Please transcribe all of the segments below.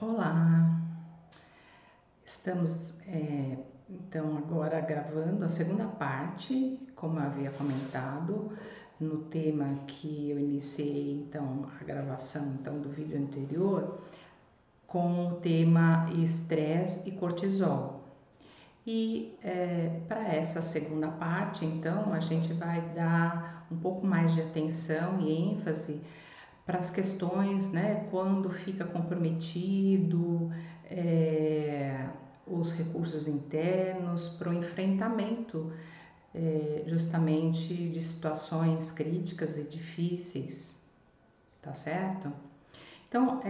Olá, estamos então agora gravando a segunda parte, como eu havia comentado, no tema que eu iniciei então a gravação então do vídeo anterior, com o tema estresse e cortisol. E para essa segunda parte, então, a gente vai dar um pouco mais de atenção e ênfase para as questões, né, quando fica comprometido os recursos internos para o enfrentamento justamente de situações críticas e difíceis, tá certo? Então,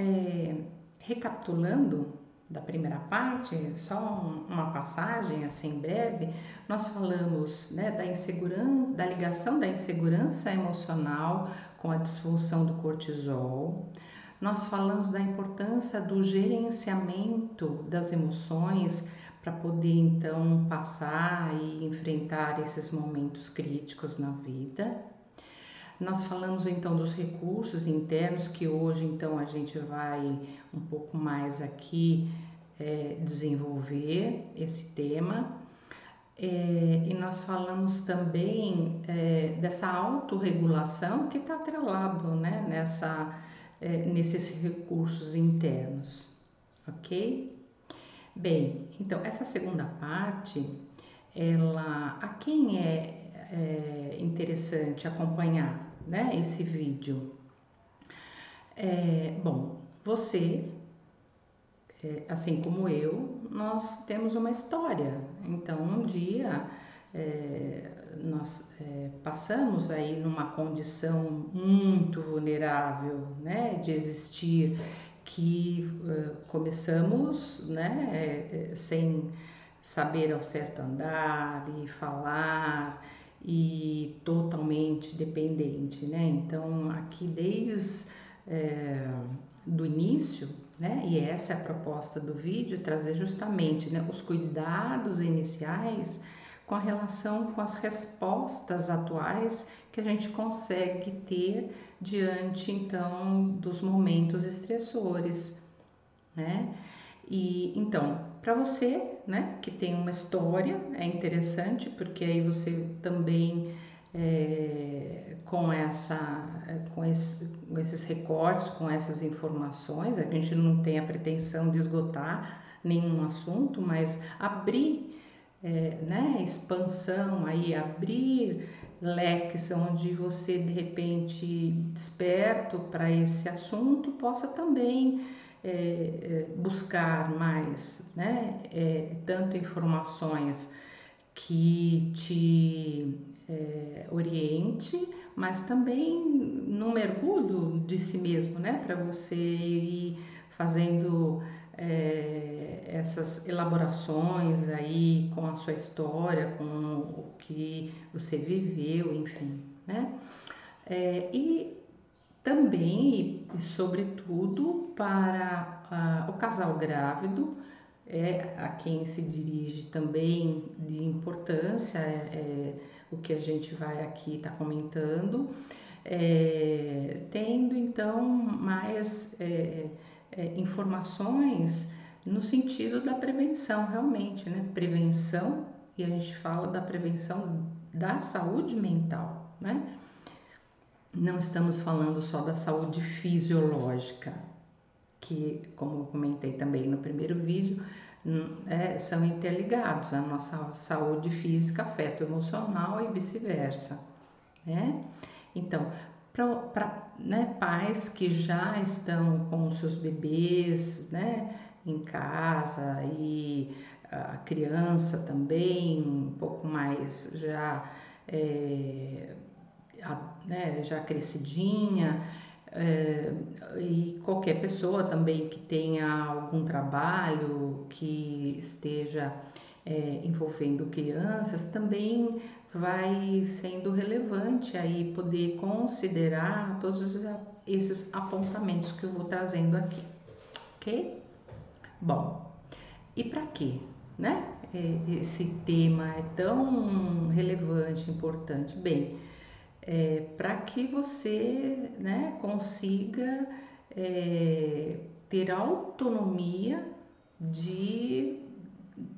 recapitulando da primeira parte, só uma passagem assim breve, nós falamos, né, da insegurança, da ligação da insegurança emocional com a disfunção do cortisol. Nós falamos da importância do gerenciamento das emoções para poder então passar e enfrentar esses momentos críticos na vida. Nós falamos então dos recursos internos, que hoje então a gente vai um pouco mais aqui desenvolver esse tema. E nós falamos também dessa autorregulação que está atrelado, né, nesses recursos internos, ok? Bem, então essa segunda parte, a quem é interessante acompanhar, né, esse vídeo? Bom, você, assim como eu, nós temos uma história. Então, um dia nós passamos aí numa condição muito vulnerável, né, de existir, que começamos, né, sem saber ao certo andar e falar e totalmente dependente, né? Então, aqui desde do início, né? E essa é a proposta do vídeo, trazer justamente, né, os cuidados iniciais com a relação com as respostas atuais que a gente consegue ter diante então dos momentos estressores, né? E então, para você, né, que tem uma história, é interessante porque aí você também com esses recortes, com essas informações, a gente não tem a pretensão de esgotar nenhum assunto, mas abrir, né, expansão aí, abrir leques onde você de repente desperto para esse assunto possa também buscar mais, né, tanto informações que te oriente, mas também no mergulho de si mesmo, né, para você ir fazendo essas elaborações aí com a sua história, com o que você viveu, enfim, né? E também e sobretudo para o casal grávido, a quem se dirige também de importância o que a gente vai aqui estar comentando, tendo então mais informações no sentido da prevenção, realmente, né? Prevenção, e a gente fala da prevenção da saúde mental, né? Não estamos falando só da saúde fisiológica, que, como eu comentei também no primeiro vídeo, são interligados. A nossa saúde física afeta o emocional e vice-versa, né? Então, para né, pais que já estão com os seus bebês, né, em casa e a criança também um pouco mais já já crescidinha, e qualquer pessoa também que tenha algum trabalho que esteja envolvendo crianças, também vai sendo relevante aí poder considerar todos esses apontamentos que eu vou trazendo aqui, ok? Bom, e para quê, né? Esse tema é tão relevante, importante. Bem, para que você, né, consiga ter autonomia de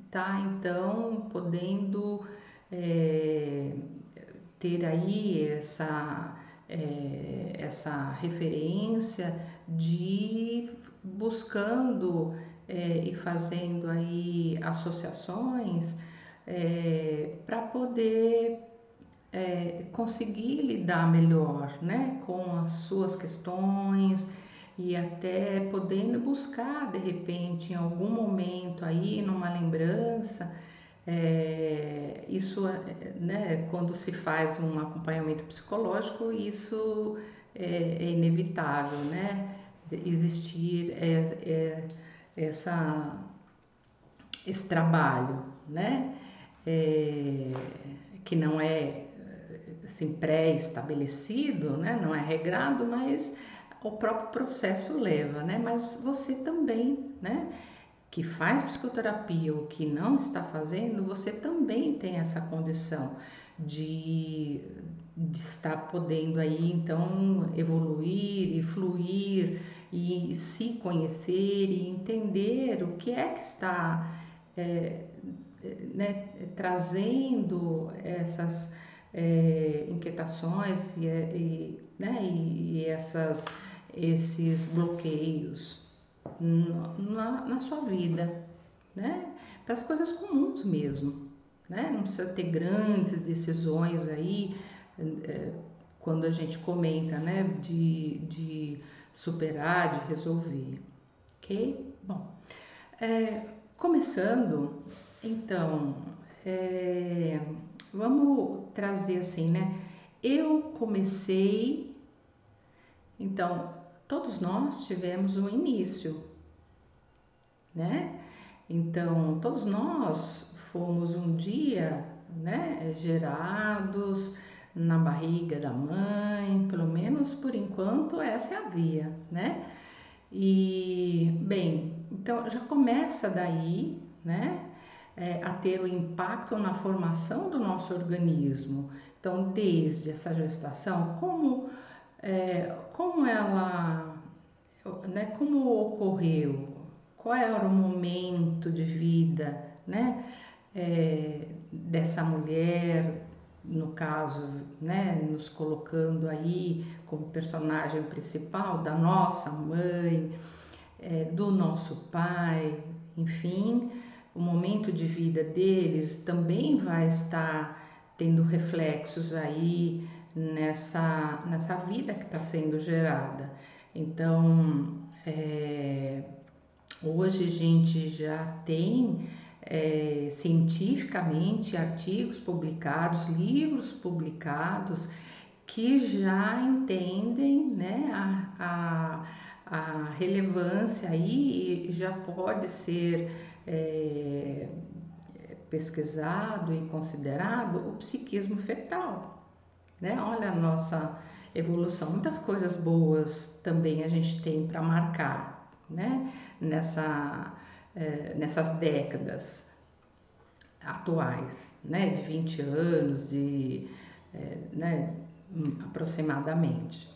estar então podendo ter aí essa referência de buscando e fazendo aí associações para poder conseguir lidar melhor, né, com as suas questões e até podendo buscar de repente em algum momento aí numa lembrança isso, né, quando se faz um acompanhamento psicológico, isso é inevitável, né, existir essa, esse trabalho, né, é, que não é assim, pré-estabelecido, né, não é regrado, mas o próprio processo leva, né, mas você também, né, que faz psicoterapia ou que não está fazendo, você também tem essa condição de, de estar podendo aí então evoluir e fluir e se conhecer e entender o que é que está né, trazendo essas inquietações né, esses bloqueios na sua vida, né? Para as coisas comuns mesmo, né? Não precisa ter grandes decisões aí, quando a gente comenta, né? De superar, de resolver, ok? Bom, começando, então, vamos trazer assim, né? Eu comecei, então, todos nós tivemos um início, né? Então, todos nós fomos um dia, né, gerados na barriga da mãe, pelo menos por enquanto essa é a via, né? E, bem, então já começa daí, né, a ter o impacto na formação do nosso organismo. Então, desde essa gestação, como ela, né, como ocorreu, qual era o momento de vida, né, dessa mulher, no caso, né, nos colocando aí como personagem principal da nossa mãe, do nosso pai, enfim, o momento de vida deles também vai estar tendo reflexos aí nessa vida que está sendo gerada. Então, hoje a gente já tem cientificamente artigos publicados, livros publicados que já entendem, né, a relevância aí e já pode ser pesquisado e considerado o psiquismo fetal, né? Olha a nossa evolução, muitas coisas boas também a gente tem para marcar, né? Nessas décadas atuais, né? De 20 anos, né? Aproximadamente.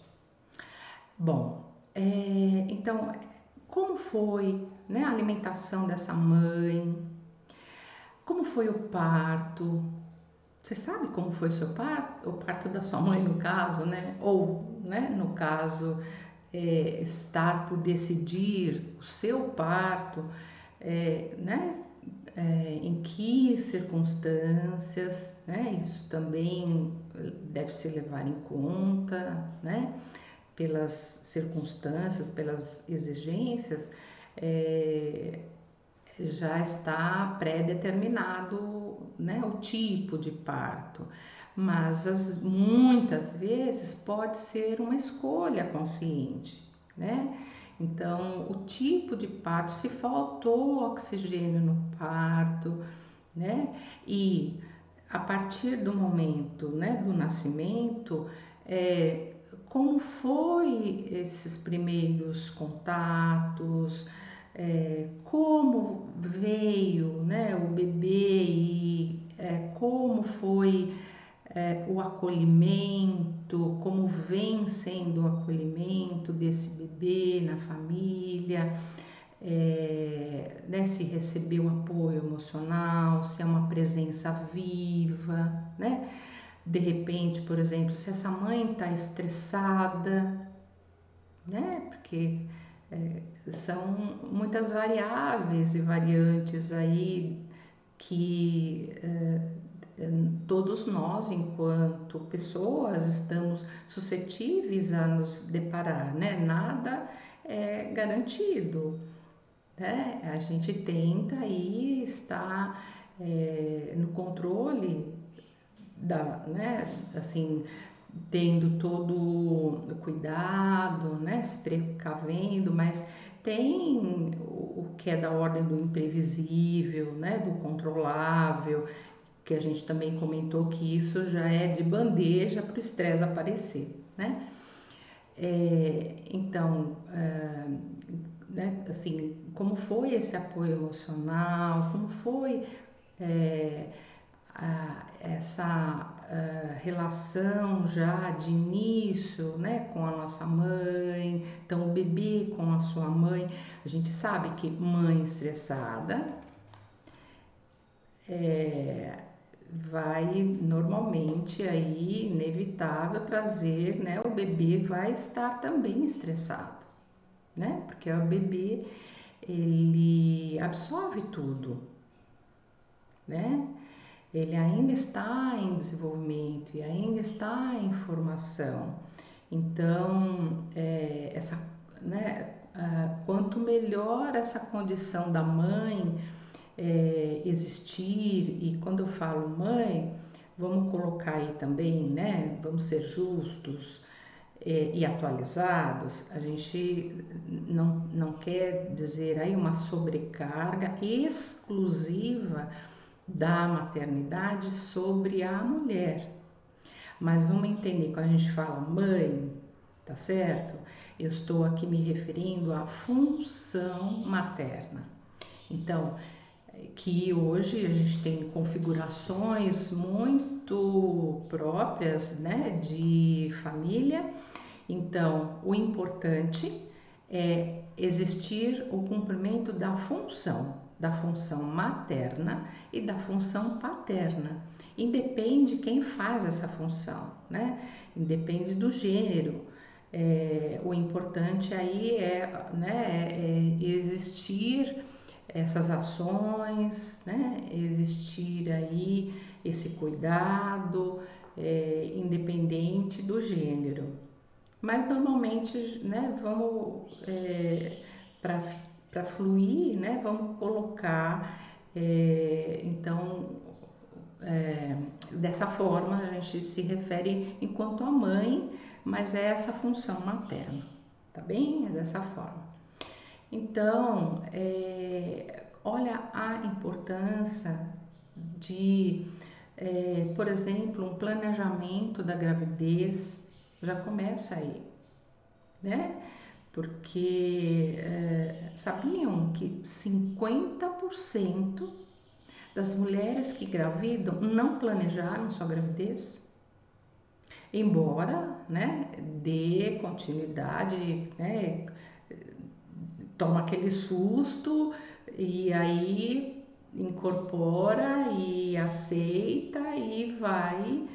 Bom, então, como foi, né, a alimentação dessa mãe? Como foi o parto? Você sabe como foi o seu parto? O parto da sua mãe, no caso, né? Ou, né, no caso, estar por decidir o seu parto, né? Em que circunstâncias, né? Isso também deve se levar em conta, né? Pelas circunstâncias, pelas exigências, já está pré-determinado, né, o tipo de parto, mas muitas vezes pode ser uma escolha consciente, né? Então, o tipo de parto, se faltou oxigênio no parto, né? E a partir do momento, né, do nascimento, como foi esses primeiros contatos, como veio, né, o bebê e como foi o acolhimento, acolhimento, como vem sendo o acolhimento desse bebê na família, né, se recebeu apoio emocional, se é uma presença viva, né? De repente, por exemplo, se essa mãe está estressada, né? Porque são muitas variáveis e variantes aí que todos nós, enquanto pessoas, estamos suscetíveis a nos deparar, né? Nada é garantido, né? A gente tenta aí estar no controle né? Assim, tendo todo o cuidado, né? Se precavendo, mas tem o que é da ordem do imprevisível, né? Do controlável, que a gente também comentou que isso já é de bandeja para o estresse aparecer, né? Então, né, assim, como foi esse apoio emocional, como foi essa relação já de início, né, com a nossa mãe, então o bebê com a sua mãe. A gente sabe que mãe estressada vai normalmente aí inevitável trazer, né, o bebê vai estar também estressado, né, porque o bebê ele absorve tudo, né, ele ainda está em desenvolvimento e ainda está em formação. Então, né, quanto melhor essa condição da mãe existir, e quando eu falo mãe, vamos colocar aí também, né, vamos ser justos e atualizados, a gente não quer dizer aí uma sobrecarga exclusiva da maternidade sobre a mulher. Mas vamos entender, quando a gente fala mãe, tá certo? Eu estou aqui me referindo à função materna. Então, que hoje a gente tem configurações muito próprias, né, de família. Então, o importante é existir o cumprimento da função materna e da função paterna. Independe quem faz essa função, né? Independe do gênero. O importante aí né, existir essas ações, né? Existir aí esse cuidado, independente do gênero. Mas normalmente, né, vamos para fluir, né, vamos colocar então dessa forma a gente se refere enquanto a mãe, mas é essa função materna, tá bem? É dessa forma. Então, olha a importância de, por exemplo, um planejamento da gravidez já começa aí, né? Porque sabiam que 50% das mulheres que engravidam não planejaram sua gravidez? Embora, né, dê continuidade, né, toma aquele susto e aí incorpora e aceita e vai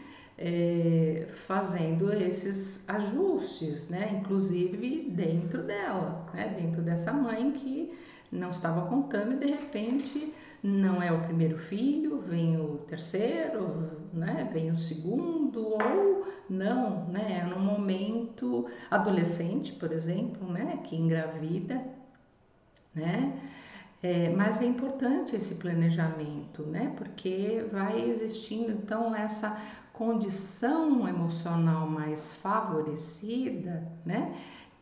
fazendo esses ajustes, né? Inclusive dentro dela, né? Dentro dessa mãe que não estava contando e de repente não é o primeiro filho, vem o terceiro, né? Vem o segundo ou não, né? É no momento adolescente, por exemplo, né? Que engravida, né? Mas é importante esse planejamento, né? Porque vai existindo então essa condição emocional mais favorecida, né?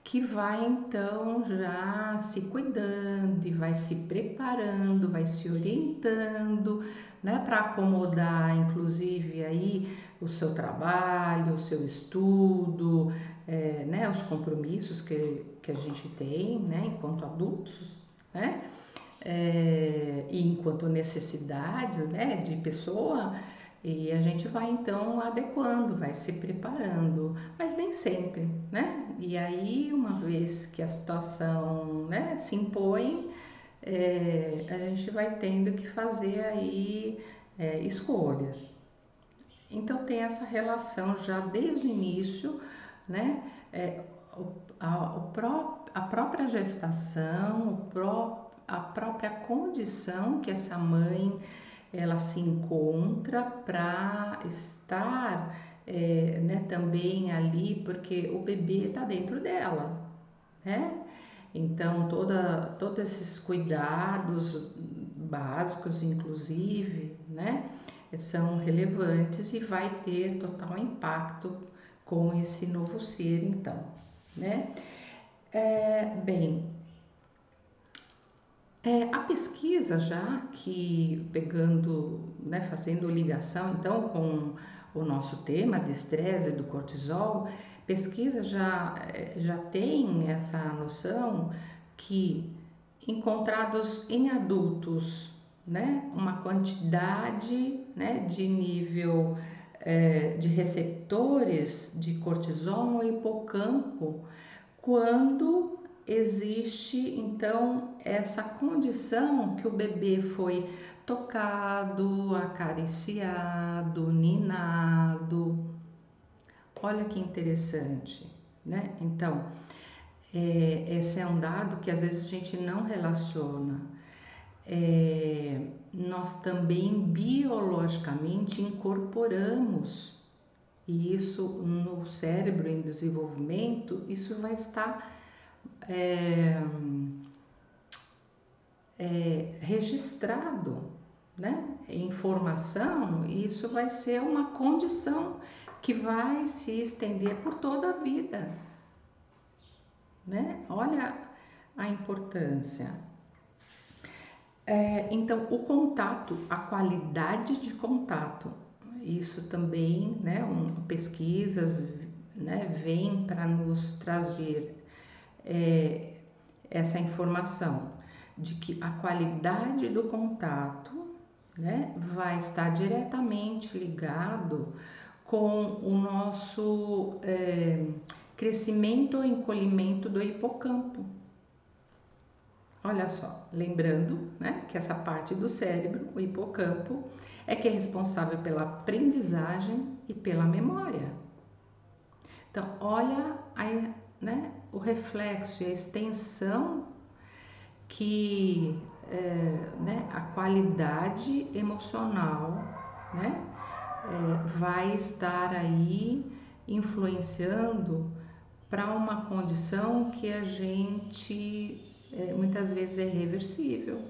Que vai então já se cuidando e vai se preparando, vai se orientando, né? Para acomodar, inclusive aí o seu trabalho, o seu estudo, né? Os compromissos que a gente tem, né? Enquanto adultos, né? E enquanto necessidades, né, de pessoa, E a gente vai então adequando, vai se preparando, mas nem sempre, né? E aí, uma vez que a situação, né, se impõe, a gente vai tendo que fazer aí escolhas. Então tem essa relação já desde o início, né? É, a própria gestação, a própria condição que essa mãe ela se encontra para estar né, também ali, porque o bebê está dentro dela, né? Então, todos esses cuidados básicos, inclusive, né, são relevantes e vai ter total impacto com esse novo ser, então, né? Bem, a pesquisa já que pegando, né, fazendo ligação então com o nosso tema de estresse e do cortisol, pesquisa já tem essa noção que encontrados em adultos, né, uma quantidade, né, de nível de receptores de cortisol no hipocampo quando existe então essa condição que o bebê foi tocado, acariciado, ninado. Olha que interessante, né? Então, esse é um dado que às vezes a gente não relaciona. Nós também biologicamente incorporamos, e isso no cérebro em desenvolvimento, isso vai estar registrado, né? Informação, isso vai ser uma condição que vai se estender por toda a vida, né? Olha a importância. Então, o contato, a qualidade de contato, isso também, né? Pesquisas, né? Vêm para nos trazer essa informação de que a qualidade do contato, né, vai estar diretamente ligado com o nosso crescimento ou encolhimento do hipocampo. Olha só, lembrando, né, que essa parte do cérebro, o hipocampo, é que é responsável pela aprendizagem e pela memória. Então, olha né, o reflexo e a extensão que né, a qualidade emocional, né, vai estar aí influenciando para uma condição que a gente muitas vezes é reversível,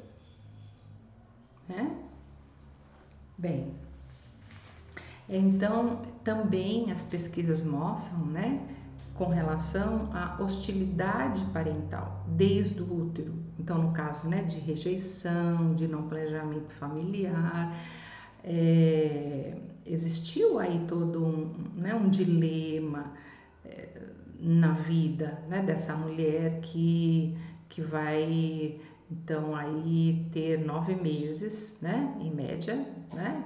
né? Bem, então também as pesquisas mostram, né, com relação à hostilidade parental desde o útero. Então, no caso, né, de rejeição, de não planejamento familiar, existiu aí todo um dilema na vida, né, dessa mulher que vai então aí ter 9 meses, né, em média, né,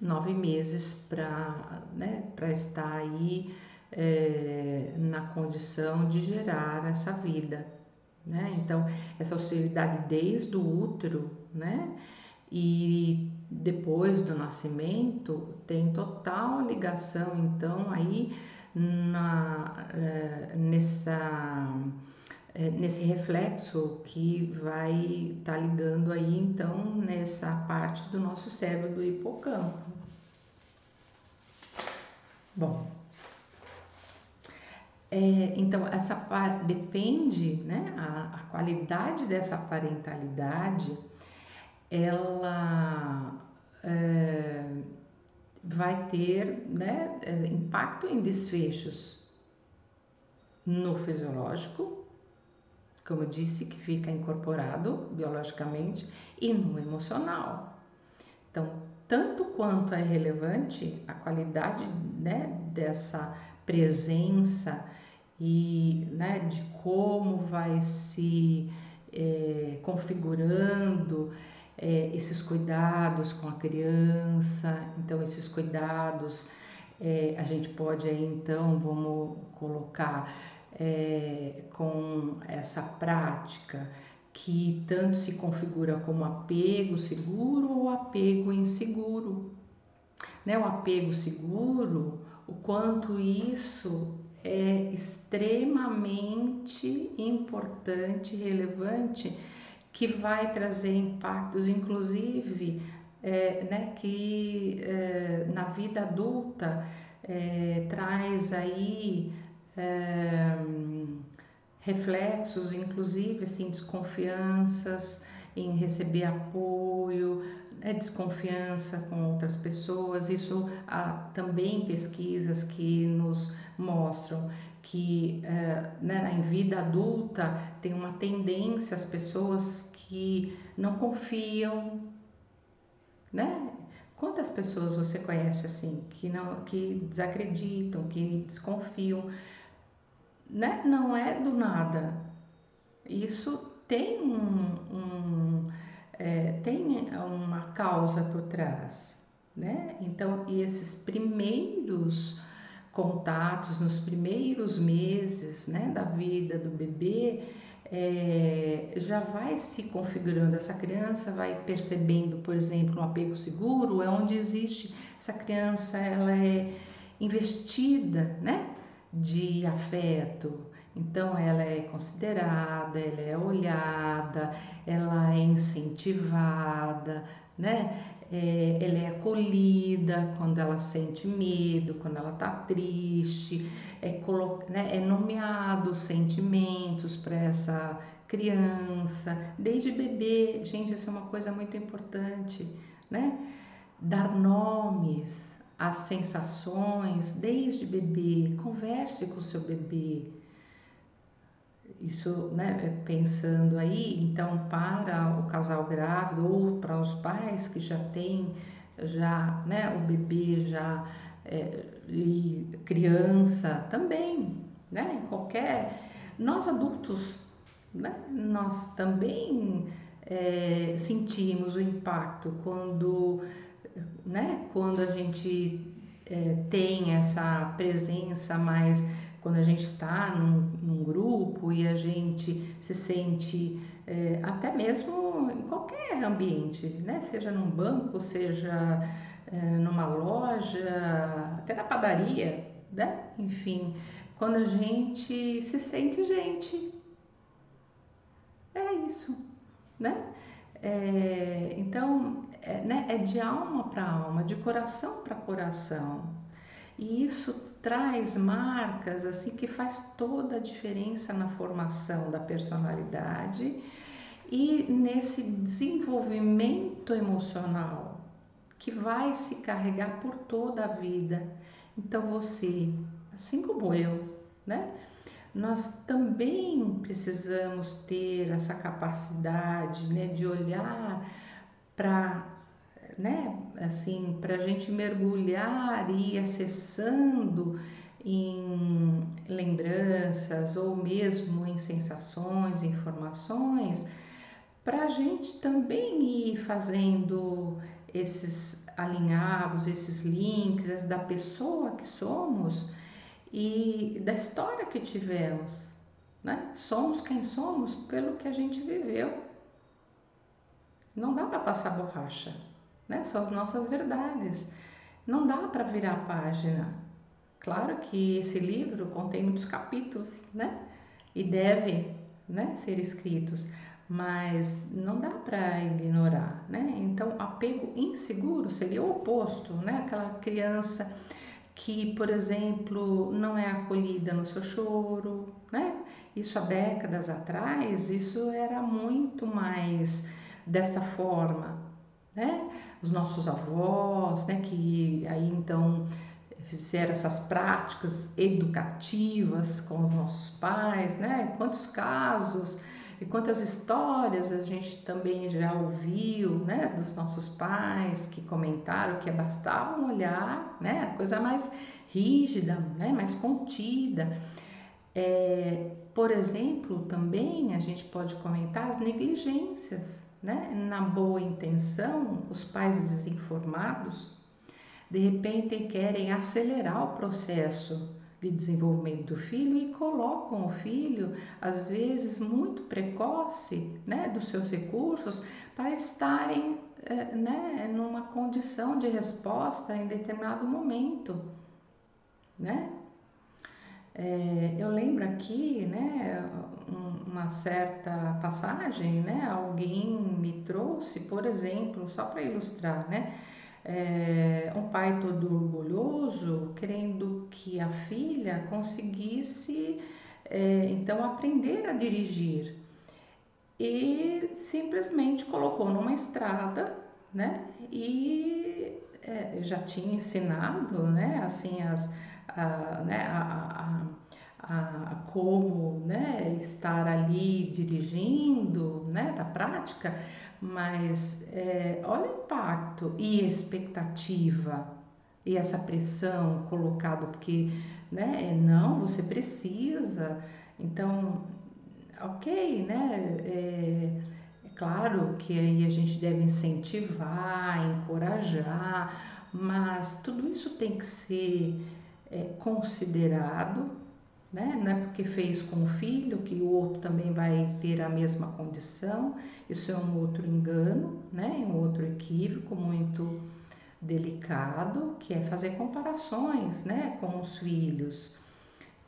9 meses para estar aí na condição de gerar essa vida, né? Então, essa hostilidade desde o útero, né? E depois do nascimento tem total ligação, então, aí nesse reflexo que vai estar ligando aí então nessa parte do nosso cérebro do hipocampo. Bom, então essa parte depende, né? A qualidade dessa parentalidade, ela vai ter, né, impacto em desfechos no fisiológico, como eu disse, que fica incorporado biologicamente, e no emocional. Então, tanto quanto é relevante a qualidade, né, dessa presença e, né, de como vai se configurando esses cuidados com a criança. Então, esses cuidados a gente pode aí, então, vamos colocar com essa prática que tanto se configura como apego seguro ou apego inseguro. Né? O apego seguro, o quanto isso é extremamente importante, relevante, que vai trazer impactos, inclusive, né, que na vida adulta traz aí reflexos, inclusive assim, desconfianças em receber apoio, desconfiança com outras pessoas. Isso há também pesquisas que nos mostram que né, em vida adulta tem uma tendência as pessoas que não confiam, né? Quantas pessoas você conhece assim que desacreditam, que desconfiam, né? Não é do nada. Isso tem uma causa por trás, né? Então, e esses primeiros contatos, nos primeiros meses, né, da vida do bebê, já vai se configurando, essa criança vai percebendo, por exemplo, um apego seguro, é onde existe, essa criança, ela é investida, né, de afeto. Então, ela é considerada, ela é olhada, ela é incentivada, né? Ela é acolhida quando ela sente medo, quando ela tá triste, né? É nomeado sentimentos para essa criança, desde bebê. Gente, isso é uma coisa muito importante, né? Dar nomes às sensações desde bebê, converse com o seu bebê. Isso, né, pensando aí, então, para o casal grávido ou para os pais que já têm né, o bebê já e criança também, né, nós adultos, né, nós também sentimos o impacto quando a gente tem essa presença mais, quando a gente está num grupo e a gente se sente até mesmo em qualquer ambiente, né? Seja num banco, seja numa loja, até na padaria, né? Enfim, quando a gente se sente gente, é isso, né? Então, né, é de alma para alma, de coração para coração. E isso traz marcas assim que faz toda a diferença na formação da personalidade e nesse desenvolvimento emocional que vai se carregar por toda a vida. Então você, assim como eu, né? Nós também precisamos ter essa capacidade, né, de olhar para, né, assim, para a gente mergulhar e ir acessando em lembranças ou mesmo em sensações, informações, para a gente também ir fazendo esses alinhavos, esses links da pessoa que somos e da história que tivemos, né? Somos quem somos pelo que a gente viveu. Não dá para passar borracha, né? São as nossas verdades. Não dá para virar a página. Claro que esse livro contém muitos capítulos, né? E deve, né, ser escritos, mas não dá para ignorar, né? Então, apego inseguro seria o oposto, né? Aquela criança que, por exemplo, não é acolhida no seu choro, né? Isso há décadas atrás, isso era muito mais desta forma, né? Os nossos avós, né, que aí então fizeram essas práticas educativas com os nossos pais, né? Quantos casos e quantas histórias a gente também já ouviu, né, dos nossos pais que comentaram que bastava um olhar, né, a coisa mais rígida, né, mais contida. Por exemplo, também a gente pode comentar as negligências, né, na boa intenção, os pais desinformados, de repente querem acelerar o processo de desenvolvimento do filho e colocam o filho, às vezes muito precoce, né, dos seus recursos, para estarem, né, numa condição de resposta em determinado momento, né? Eu lembro aqui, né, uma certa passagem, né, alguém me trouxe, por exemplo, só para ilustrar, né, um pai todo orgulhoso, querendo que a filha conseguisse, então, aprender a dirigir e simplesmente colocou numa estrada, né, e já tinha ensinado, né, assim, né, como, né, estar ali dirigindo, né, da prática, mas olha o impacto e expectativa e essa pressão colocada, porque, né, não, você precisa, então, ok, né, claro que aí a gente deve incentivar, encorajar, mas tudo isso tem que ser considerado, né? Não é porque fez com o filho que o outro também vai ter a mesma condição. Isso é um outro engano, né? Um outro equívoco muito delicado, que é fazer comparações, né, com os filhos.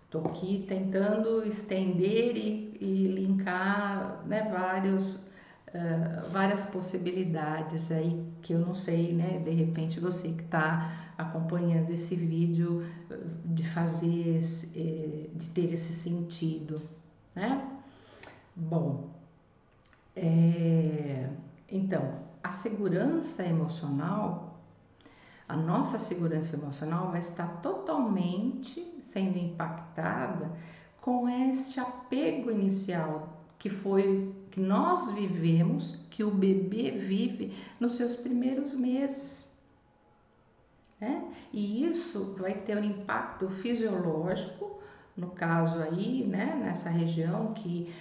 Estou aqui tentando estender e linkar, né, várias possibilidades aí que eu não sei, né, de repente você que está acompanhando esse vídeo de fazer, de ter esse sentido, né? Bom, então, a segurança emocional, a nossa segurança emocional vai estar totalmente sendo impactada com este apego inicial que nós vivemos, que o bebê vive nos seus primeiros meses, né? E isso vai ter um impacto fisiológico, no caso aí, né, nessa região que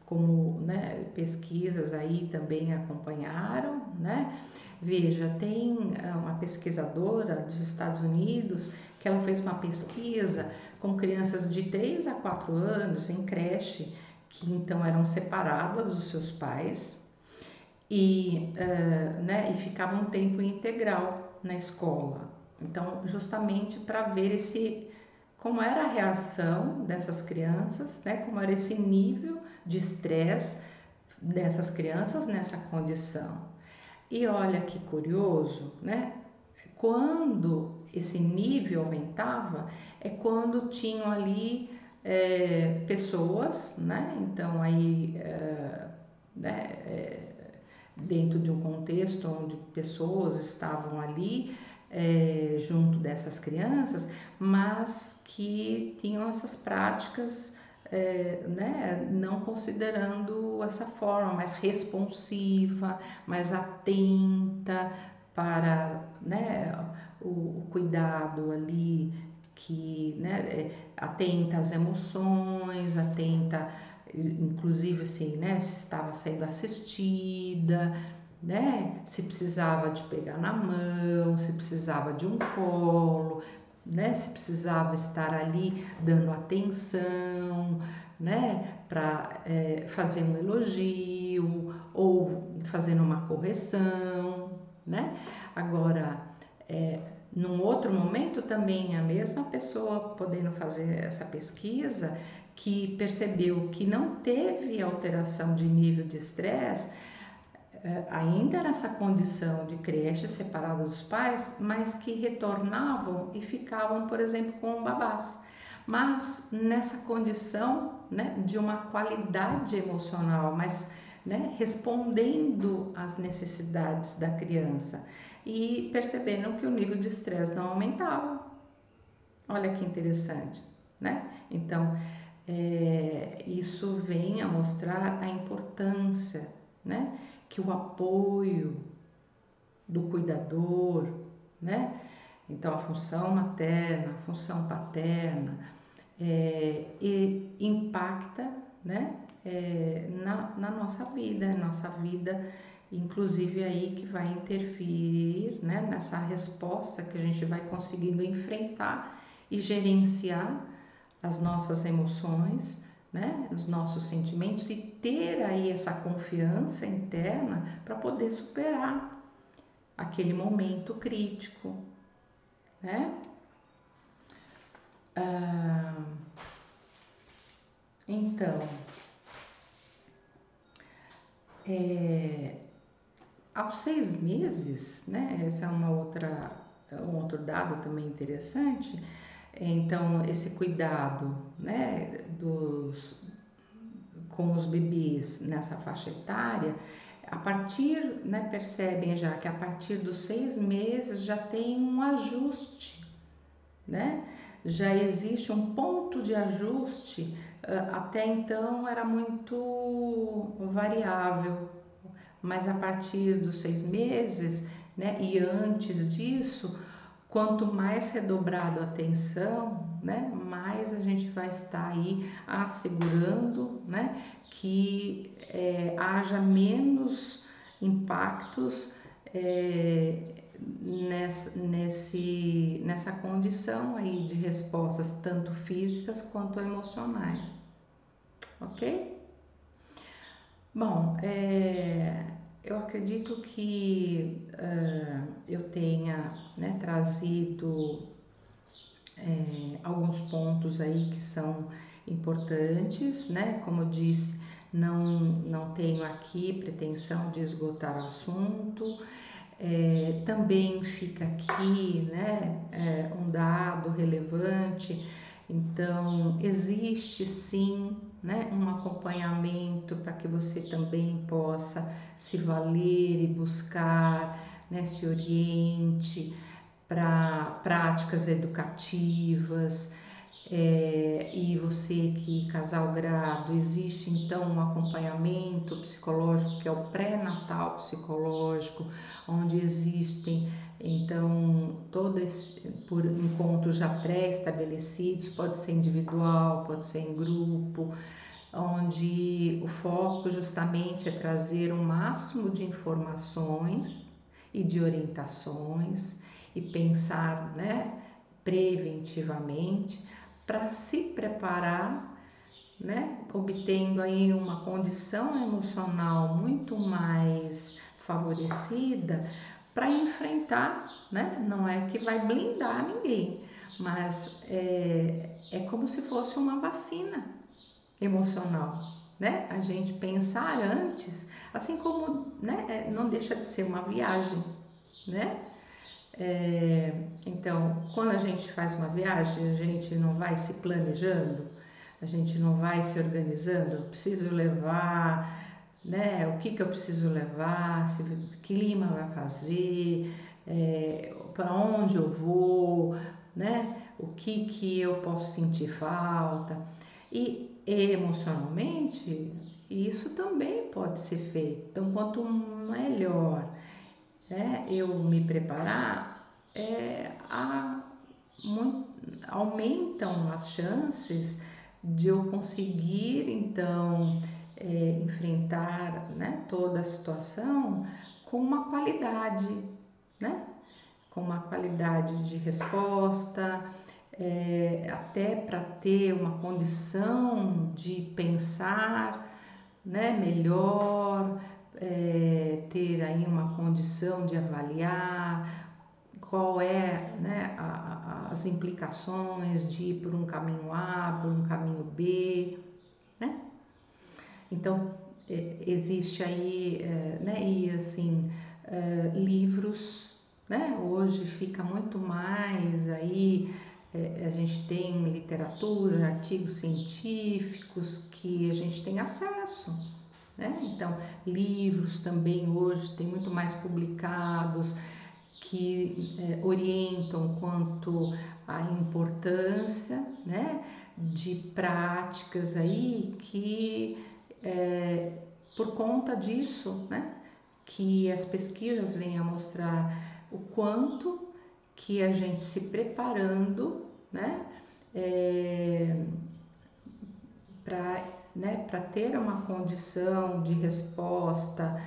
como, né, pesquisas aí também acompanharam, né? Veja, tem uma pesquisadora dos Estados Unidos que ela fez uma pesquisa com crianças de 3 a 4 anos em creche, que então eram separadas dos seus pais né, e ficavam um tempo integral na escola. Então, justamente para ver como era a reação dessas crianças, né, como era esse nível de estresse dessas crianças nessa condição. E olha que curioso, né? Quando esse nível aumentava, é quando tinham ali pessoas, né? Então aí, né? Dentro de um contexto onde pessoas estavam ali junto dessas crianças, mas que tinham essas práticas, né, não considerando essa forma mais responsiva, mais atenta para, né, o cuidado ali, que, né, atenta às emoções, atenta inclusive assim, né, se estava sendo assistida, né, se precisava de pegar na mão, se precisava de um colo, né, se precisava estar ali dando atenção, né, para fazer um elogio ou fazendo uma correção, né. Agora, num outro momento também a mesma pessoa podendo fazer essa pesquisa, que percebeu que não teve alteração de nível de estresse, ainda nessa condição de creche separada dos pais, mas que retornavam e ficavam, por exemplo, com babás. Mas nessa condição, né, de uma qualidade emocional, mas, né, respondendo às necessidades da criança e percebendo que o nível de estresse não aumentava. Olha que interessante, né? Então, isso vem a mostrar a importância, né, que o apoio do cuidador, né, então a função materna, a função paterna, impacta, né, na nossa vida, inclusive aí que vai interferir, né, nessa resposta que a gente vai conseguindo enfrentar e gerenciar as nossas emoções, né, os nossos sentimentos e ter aí essa confiança interna para poder superar aquele momento crítico, né? Ah, então, aos 6 meses, né? Essa é um outro dado também interessante. Então, esse cuidado, né, com os bebês nessa faixa etária, a partir, né, percebem já que a partir dos 6 meses já tem um ajuste, né? Já existe um ponto de ajuste, até então era muito variável, mas a partir dos 6 meses, né, e antes disso, quanto mais redobrado a atenção, né, mais a gente vai estar aí assegurando, né, que haja menos impactos nessa condição aí de respostas tanto físicas quanto emocionais, ok? Bom, eu acredito que eu tenha, né, trazido alguns pontos aí que são importantes, né? Como eu disse, não tenho aqui pretensão de esgotar o assunto. Também fica aqui, né, um dado relevante. Então, existe sim, né, um acompanhamento para que você também possa se valer e buscar, né, se oriente para práticas educativas. E você que casal grado, existe então um acompanhamento psicológico que é o pré-natal psicológico, onde existem então todos por encontros já pré-estabelecidos, pode ser individual, pode ser em grupo, onde o foco justamente é trazer o máximo de informações e de orientações e pensar, né, preventivamente para se preparar, né, obtendo aí uma condição emocional muito mais favorecida para enfrentar, né? Não é que vai blindar ninguém, mas é como se fosse uma vacina emocional, né? A gente pensar antes, assim como, né, não deixa de ser uma viagem, né? Então, quando a gente faz uma viagem, a gente não vai se planejando, a gente não vai se organizando. Eu preciso levar, né? O que eu preciso levar, que clima vai fazer, para onde eu vou, né? O que eu posso sentir falta. E emocionalmente, isso também pode ser feito. Então, quanto melhor, né, eu me preparar, muito, aumentam as chances de eu conseguir então enfrentar, né, toda a situação com uma qualidade, né, com uma qualidade de resposta, até para ter uma condição de pensar, né, melhor, ter aí uma condição de avaliar qual é, né, as implicações de ir por um caminho A, por um caminho B, né? Então, existe aí, né, e assim, livros, né? Hoje fica muito mais aí, a gente tem literatura, artigos científicos que a gente tem acesso, né? Então, livros também hoje tem muito mais publicados que orientam quanto à importância, né, de práticas aí que por conta disso, né, que as pesquisas vêm a mostrar o quanto que a gente se preparando, né, para né, para ter uma condição de resposta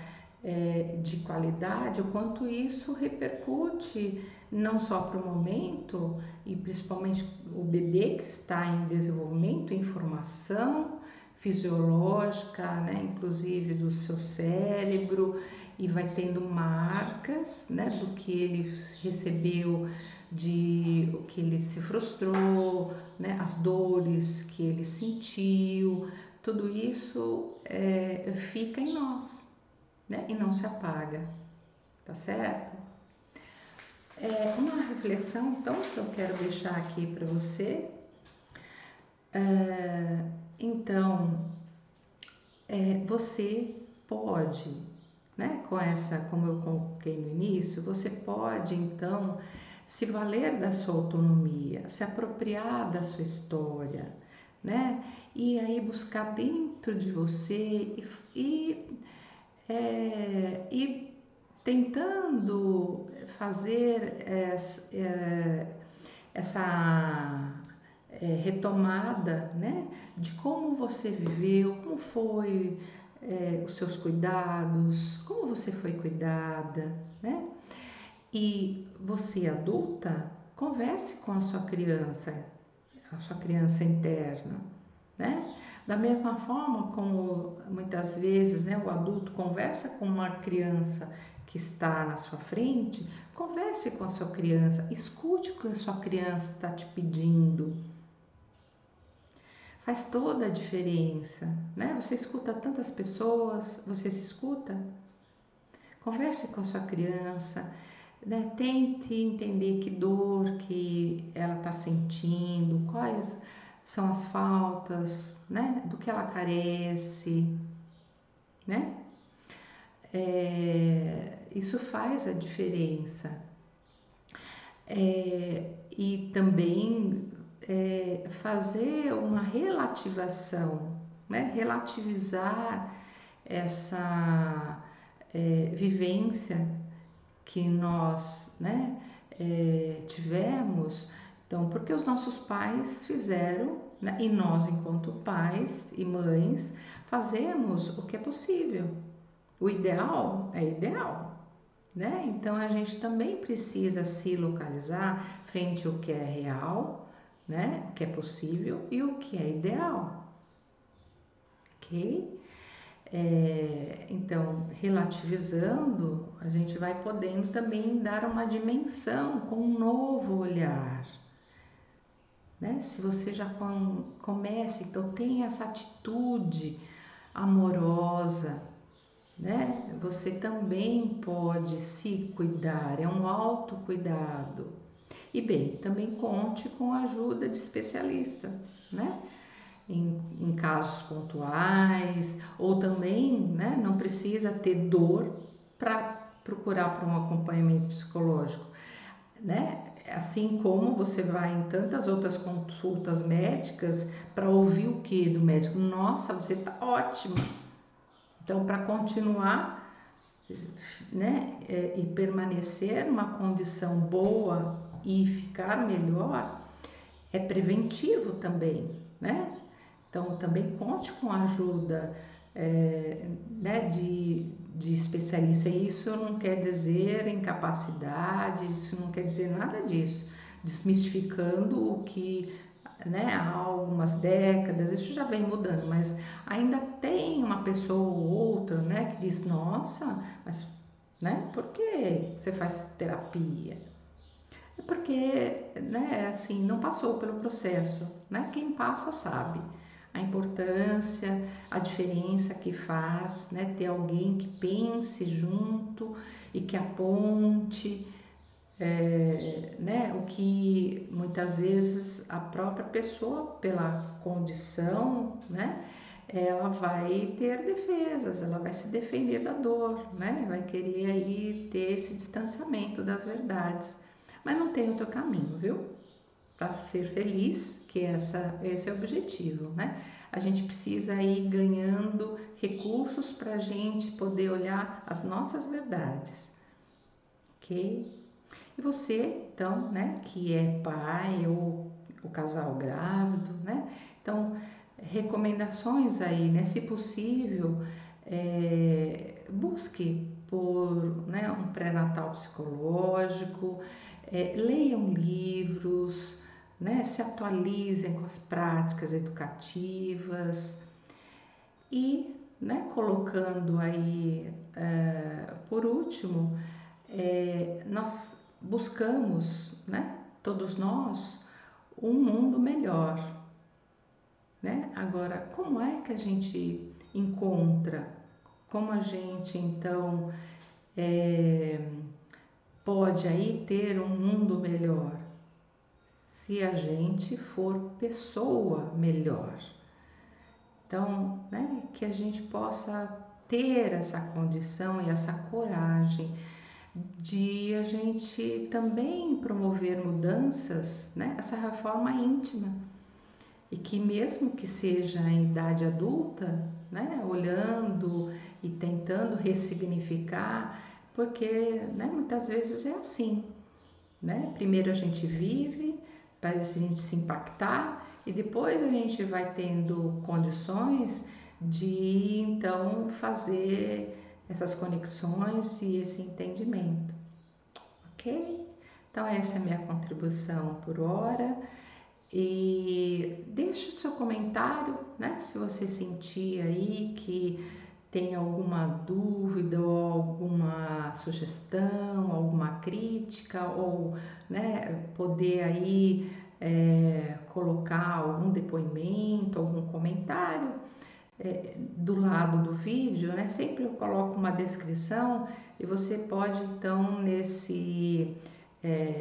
de qualidade, o quanto isso repercute não só para o momento e principalmente o bebê que está em desenvolvimento, em formação fisiológica, né, inclusive do seu cérebro, e vai tendo marcas, né, do que ele recebeu, de o que ele se frustrou, né, as dores que ele sentiu, tudo isso fica em nós, né, e não se apaga, tá certo? Uma reflexão, então, que eu quero deixar aqui para você. Então, você pode, né, com essa, como eu coloquei no início, você pode, então, se valer da sua autonomia, se apropriar da sua história, né, e aí buscar dentro de você e tentando fazer essa retomada, né, de como você viveu, como foi os seus cuidados, como você foi cuidada, né? E você adulta, converse com a sua criança interna, né? Da mesma forma como muitas vezes, né, o adulto conversa com uma criança que está na sua frente, converse com a sua criança, escute o que a sua criança está te pedindo. Faz toda a diferença, né? Você escuta tantas pessoas, você se escuta? Converse com a sua criança, né? Tente entender que dor que ela está sentindo, quais são as faltas, né? Do que ela carece, né? Isso faz a diferença. E também fazer uma relativação, né? Relativizar essa vivência que nós, né, tivemos. Então, porque os nossos pais fizeram, né, e nós, enquanto pais e mães, fazemos o que é possível. O ideal é ideal, né? Então, a gente também precisa se localizar frente ao que é real, né, o que é possível e o que é ideal, ok? Então, relativizando, a gente vai podendo também dar uma dimensão com um novo olhar, né? Se você já começa, então tem essa atitude amorosa, né? Você também pode se cuidar, é um autocuidado. E bem, também conte com a ajuda de especialista, né? Em casos pontuais, ou também, né, não precisa ter dor para procurar por um acompanhamento psicológico, né? Assim como você vai em tantas outras consultas médicas para ouvir o que do médico? Nossa, você está ótima. Então, para continuar, né, e permanecer numa condição boa e ficar melhor, é preventivo também, né? Então, também conte com a ajuda né, de especialista. Isso não quer dizer incapacidade, isso não quer dizer nada disso. Desmistificando o que, né, há algumas décadas, isso já vem mudando, mas ainda tem uma pessoa ou outra, né, que diz, nossa, mas, né, por que você faz terapia? É porque, né, assim, não passou pelo processo, né? Quem passa sabe a importância, a diferença que faz, né? Ter alguém que pense junto e que aponte, né? O que muitas vezes a própria pessoa, pela condição, né? Ela vai ter defesas, ela vai se defender da dor, né? Vai querer aí ter esse distanciamento das verdades. Mas não tem outro caminho, viu? Para ser feliz, que esse é o objetivo, né? A gente precisa ir ganhando recursos para a gente poder olhar as nossas verdades, ok? E você, então, né, que é pai ou o casal grávido, né? Então, recomendações aí, né? Se possível, busque por, né, um pré-natal psicológico, leiam livros, né? Se atualizem com as práticas educativas e, né, colocando aí, por último, nós buscamos, né, todos nós, um mundo melhor, né? Agora, como é que a gente encontra, como a gente então pode aí ter um mundo melhor? Se a gente for pessoa melhor. Então, né, que a gente possa ter essa condição e essa coragem de a gente também promover mudanças, né, essa reforma íntima. E que mesmo que seja em idade adulta, né, olhando e tentando ressignificar, porque, né, muitas vezes é assim, né? Primeiro a gente vive para a gente se impactar e depois a gente vai tendo condições de então fazer essas conexões e esse entendimento, ok? Então essa é a minha contribuição por hora. E deixe o seu comentário, né? Se você sentir aí que tem alguma dúvida ou alguma sugestão, alguma crítica ou, né, poder aí colocar algum depoimento, algum comentário do lado do vídeo, né? Sempre eu coloco uma descrição e você pode então nesse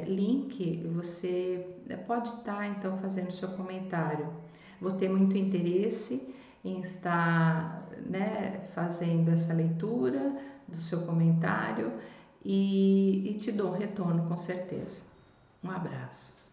link você pode estar então fazendo seu comentário. Vou ter muito interesse em estar, né, fazendo essa leitura do seu comentário e te dou um retorno com certeza. Um abraço.